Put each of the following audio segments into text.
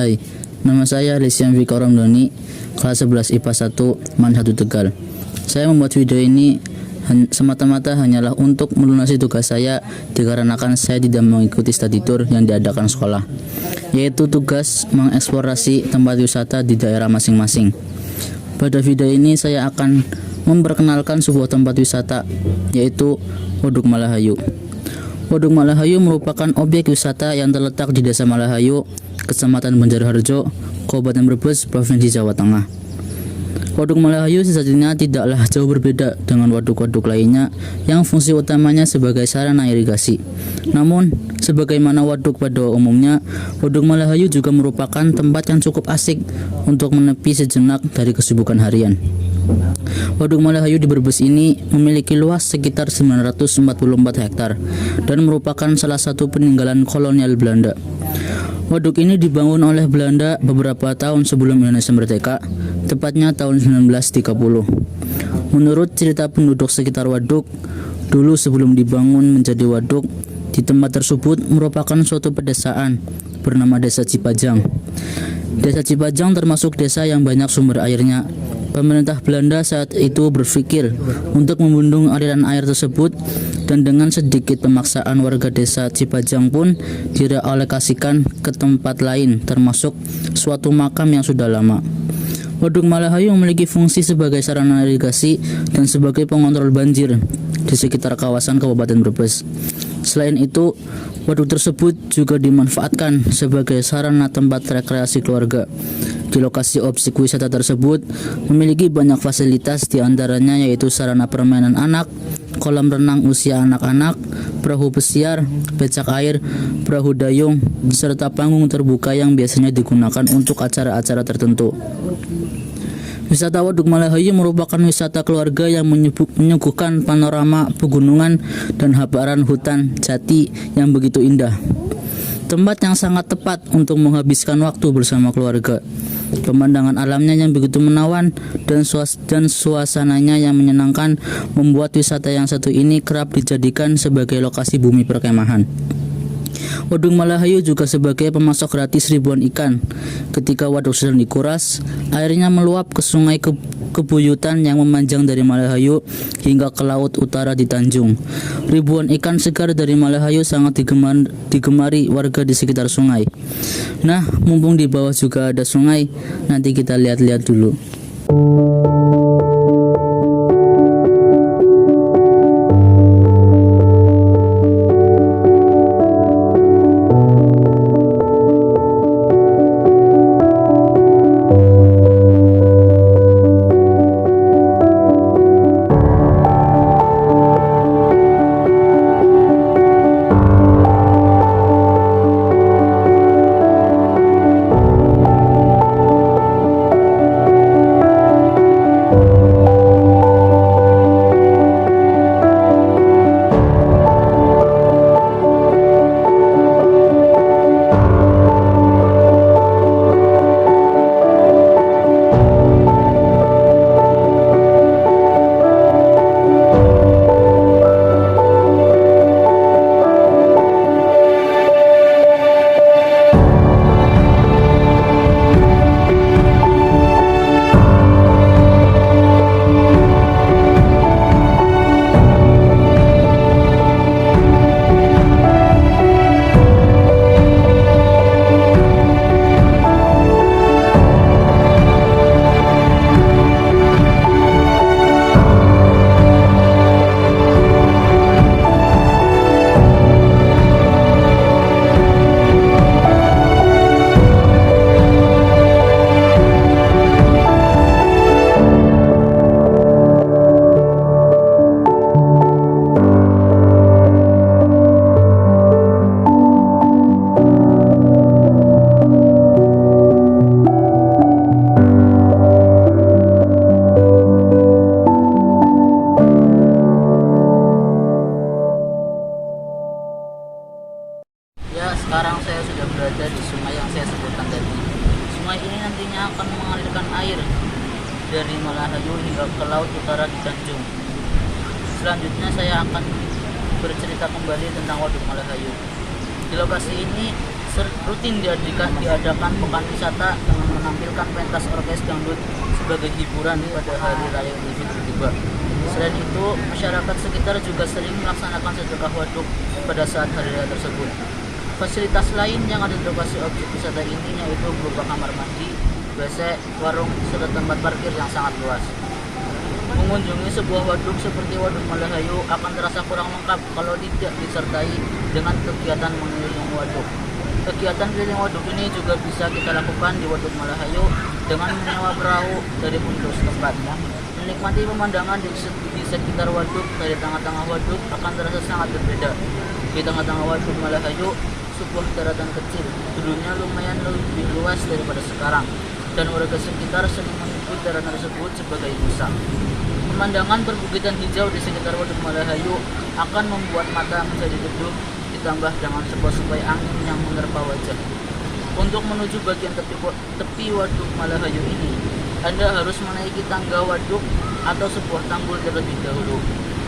Hai, nama saya Lesian Vika Ramdhani, kelas 11 IPA 1, MAN 1 Tegal. Saya membuat video ini semata-mata hanyalah untuk melunasi tugas saya dikarenakan saya tidak mengikuti study tour yang diadakan sekolah, yaitu tugas mengeksplorasi tempat wisata di daerah masing-masing. Pada video ini saya akan memperkenalkan sebuah tempat wisata, yaitu Waduk Malahayu. Waduk Malahayu merupakan objek wisata yang terletak di Desa Malahayu, Kecamatan Banjarharjo, Kabupaten Brebes, Provinsi Jawa Tengah. Waduk Malahayu sejatinya tidaklah jauh berbeda dengan waduk-waduk lainnya yang fungsi utamanya sebagai sarana irigasi. Namun, sebagaimana waduk pada umumnya, Waduk Malahayu juga merupakan tempat yang cukup asik untuk menepi sejenak dari kesibukan harian. Waduk Malahayu di Brebes ini memiliki luas sekitar 944 hektar dan merupakan salah satu peninggalan kolonial Belanda. Waduk ini dibangun oleh Belanda beberapa tahun sebelum Indonesia merdeka, tepatnya tahun 1930. Menurut cerita penduduk sekitar waduk, dulu sebelum dibangun menjadi waduk, di tempat tersebut merupakan suatu pedesaan bernama Desa Cipajang. Desa Cipajang termasuk desa yang banyak sumber airnya. Pemerintah Belanda saat itu berpikir untuk membendung aliran air tersebut, dan dengan sedikit pemaksaan warga desa Cipajang pun direalokasikan ke tempat lain, termasuk suatu makam yang sudah lama. Waduk Malahayu memiliki fungsi sebagai sarana irigasi dan sebagai pengontrol banjir di sekitar kawasan Kabupaten Brebes. Selain itu, waduk tersebut juga dimanfaatkan sebagai sarana tempat rekreasi keluarga. Di lokasi objek wisata tersebut memiliki banyak fasilitas, diantaranya yaitu sarana permainan anak, kolam renang usia anak-anak, perahu pesiar, becak air, perahu dayung, serta panggung terbuka yang biasanya digunakan untuk acara-acara tertentu. Wisata Waduk Malahayu merupakan wisata keluarga yang menyuguhkan panorama pegunungan dan hamparan hutan jati yang begitu indah. Tempat yang sangat tepat untuk menghabiskan waktu bersama keluarga. Pemandangan alamnya yang begitu menawan dan suasananya yang menyenangkan membuat wisata yang satu ini kerap dijadikan sebagai lokasi bumi perkemahan. Waduk Malahayu juga sebagai pemasok gratis ribuan ikan. Ketika waduk sedang dikuras, airnya meluap ke sungai Kebuyutan yang memanjang dari Malahayu hingga ke laut utara di Tanjung. Ribuan ikan segar dari Malahayu sangat digemari warga di sekitar sungai. Nah, mumpung di bawah juga ada sungai, nanti kita lihat-lihat dulu. Sekarang saya sudah berada di sungai yang saya sebutkan tadi. Sungai ini nantinya akan mengalirkan air dari Malahayu hingga ke laut utara di Tanjung. Selanjutnya saya akan bercerita kembali tentang Waduk Malahayu. Di lokasi ini rutin diadakan pekan wisata dengan menampilkan pentas orkes dangdut sebagai hiburan pada hari raya Idul Fitri tiba. Selain itu, masyarakat sekitar juga sering melaksanakan sedekah waduk pada saat hari raya tersebut. Fasilitas lain yang ada di lokasi objek wisata ini yaitu berupa kamar mandi, WC, warung, serta tempat parkir yang sangat luas. Mengunjungi sebuah waduk seperti Waduk Malahayu akan terasa kurang lengkap kalau tidak disertai dengan kegiatan mengelilingi waduk. Kegiatan keliling waduk ini juga bisa kita lakukan di Waduk Malahayu dengan menyewa perahu dari penduduk setempat. Menikmati pemandangan di sekitar waduk dari tengah-tengah waduk akan terasa sangat berbeda. Di tengah-tengah Waduk Malahayu, sebuah daratan kecil, dulunya lumayan lebih luas daripada sekarang, dan warga sekitar sering menyebut daratan tersebut sebagai Musa. Pemandangan perbukitan hijau di sekitar Waduk Malahayu akan membuat mata menjadi redup, ditambah dengan sepoi-sepoi angin yang menerpa wajah. Untuk menuju bagian tepi Waduk Malahayu ini, Anda harus menaiki tangga waduk atau sebuah tanggul terlebih dahulu.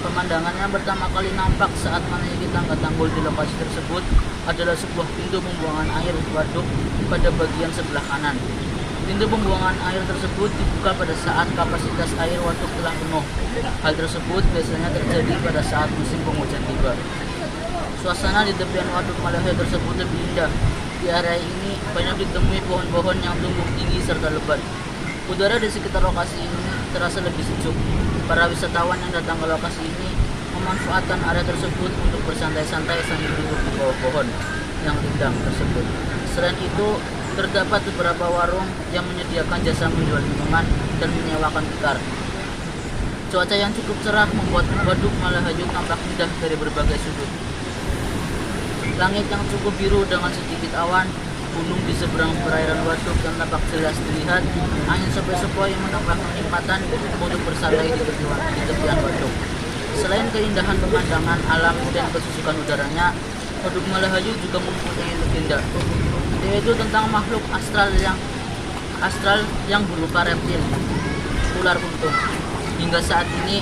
Pemandangan yang pertama kali nampak saat menaiki tangga tanggul di lokasi tersebut adalah sebuah pintu pembuangan air waduk pada bagian sebelah kanan. Pintu pembuangan air tersebut dibuka pada saat kapasitas air waduk telah penuh. Hal tersebut biasanya terjadi pada saat musim penghujan tiba. Suasana di tepian Waduk Malahayu tersebut lebih indah. Di area ini banyak ditemui pohon-pohon yang tumbuh tinggi serta lebat. Udara di sekitar lokasi ini terasa lebih sejuk. Para wisatawan yang datang ke lokasi ini memanfaatkan area tersebut untuk bersantai-santai sambil duduk di bawah pohon yang rindang tersebut. Selain itu, terdapat beberapa warung yang menyediakan jasa menjual minuman dan menyewakan tikar. Cuaca yang cukup cerah membuat Waduk Malahayu tampak indah dari berbagai sudut. Langit yang cukup biru dengan sedikit awan, gunung di seberang perairan waduk yang tampak jelas dilihat, angin sepoi-sepoi menambah kenikmatan untuk bersantai di tepian waduk. Selain keindahan pemandangan alam dan kesusukan udaranya, Waduk Malahayu juga mempunyai legenda, yaitu tentang makhluk astral yang berupa reptil, ular untung. Hingga saat ini,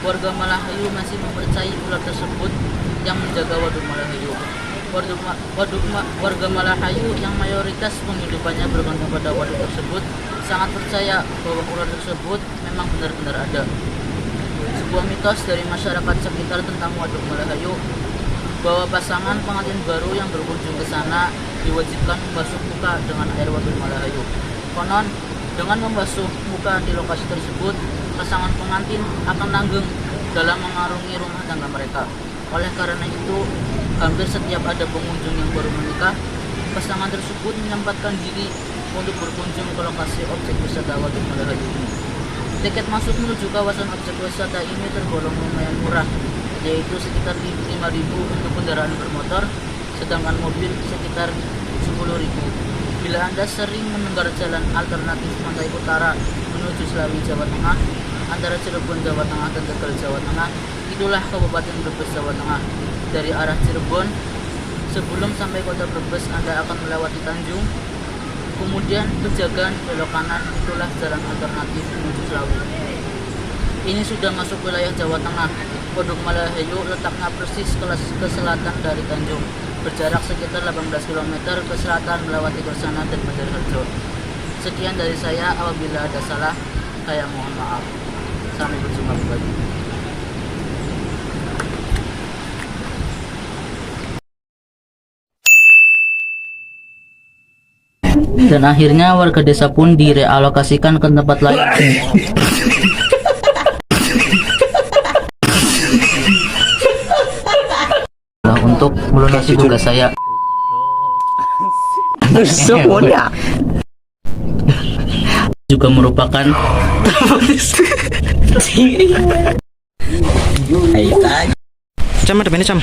warga Malahayu masih mempercayai ular tersebut yang menjaga Waduk Malahayu. Warga Malahayu yang mayoritas penghidupannya bergantung pada waduk tersebut sangat percaya bahwa ular tersebut memang benar-benar ada. Sebuah mitos dari masyarakat sekitar tentang Waduk Malahayu bahwa pasangan pengantin baru yang berkunjung ke sana diwajibkan membasuh muka dengan air Waduk Malahayu. Konon, dengan membasuh muka di lokasi tersebut, pasangan pengantin akan langgeng dalam mengarungi rumah tangga mereka. Oleh karena itu, hampir setiap ada pengunjung yang baru menikah, pasangan tersebut menyempatkan diri untuk berkunjung ke lokasi objek wisata Waduk Malahayu ini. Tiket masuk menuju kawasan objek wisata ini tergolong lumayan murah, yaitu sekitar 5.000 untuk kendaraan bermotor, sedangkan mobil sekitar 10.000. Bila Anda sering mendengar jalan alternatif Pantai Utara menuju Selawi, Jawa Tengah, antara Cirebon, Jawa Tengah dan Tegal, Jawa Tengah, itulah Kabupaten Brebes, Jawa Tengah. Dari arah Cirebon, sebelum sampai kota Brebes, Anda akan melewati Tanjung, kemudian Pejagan, belok kanan, itulah jalan alternatif menuju Selawi. Ini sudah masuk wilayah Jawa Tengah. Waduk Malahayu letaknya persis ke selatan dari Tanjung, berjarak sekitar 18 km ke selatan melewati Kersana dan Banjarharjo. Sekian dari saya, apabila ada salah, saya mohon maaf. Sampai berjumpa kembali. Dan akhirnya warga desa pun direalokasikan ke tempat lain untuk melunasi tugas saya. Juga merupakan Cam, ada ini Cam.